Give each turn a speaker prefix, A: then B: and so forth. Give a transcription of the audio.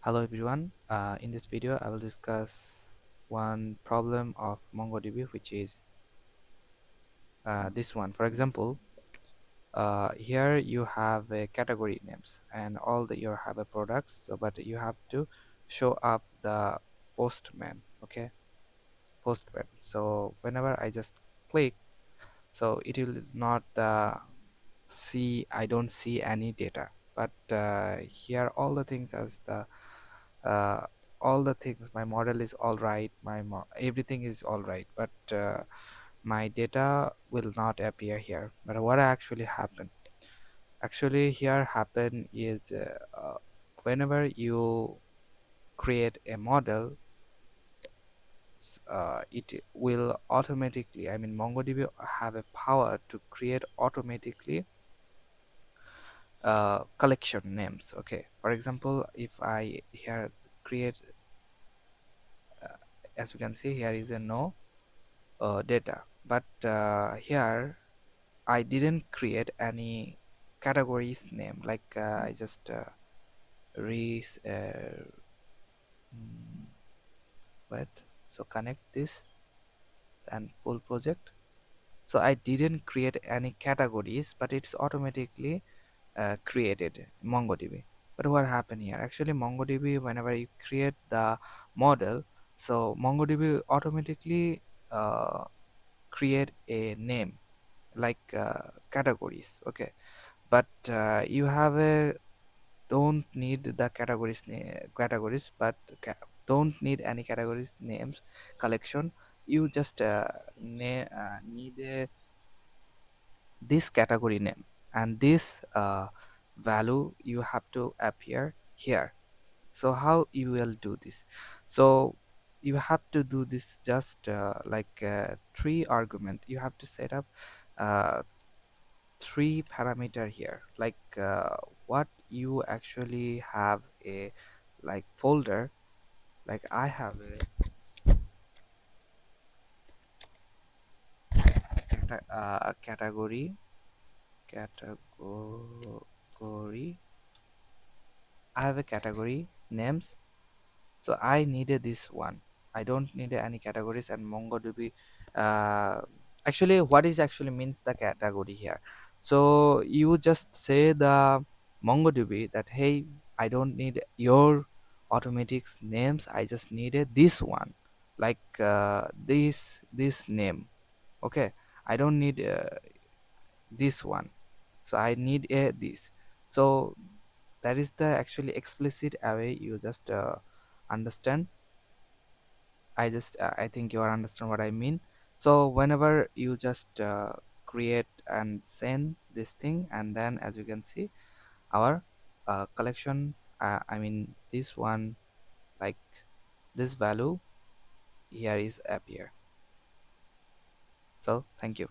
A: Hello everyone. In this video, I will discuss one problem of MongoDB, which is this one. For example, here you have a category names and all the you have a products, but you have to show up the postman. Okay, postman. So whenever I just click, so it will not see. I don't see any data, but here all the things as the uh, all the things, my model is all right, everything is all right, but my data will not appear here. But what actually happened, actually here happen is whenever you create a model, it will automatically, I mean MongoDB have a power to create automatically collection names. Okay, for example, if I here create, as you can see, here is a no data, but here I didn't create any categories name, like I just re mm, wait, so connect this and full project. So I didn't create any categories, but it's automatically created MongoDB. But what happened here, actually MongoDB, whenever you create the model, so MongoDB automatically uh, create a name like categories. Okay, but you have a don't need the categories, but don't need any categories names collection. You just need this category name, and this value you have to appear here. So how you will do this? So you have to do this just like three argument. You have to set up uh, three parameter here, like what you actually have a like folder, like I have a category. I have a category names, so I needed this one. I don't need any categories. And MongoDB, uh, actually what is actually means the category here. So you just say the MongoDB that, hey, I don't need your automatics names, I just needed this one, like this name. Okay, I don't need this one, so I need a this. So that is the actually explicit way you just understand. I think you are understand what I mean. So whenever you just create and send this thing, and then as you can see, our collection, I mean this one, like this value here is appear. So thank you.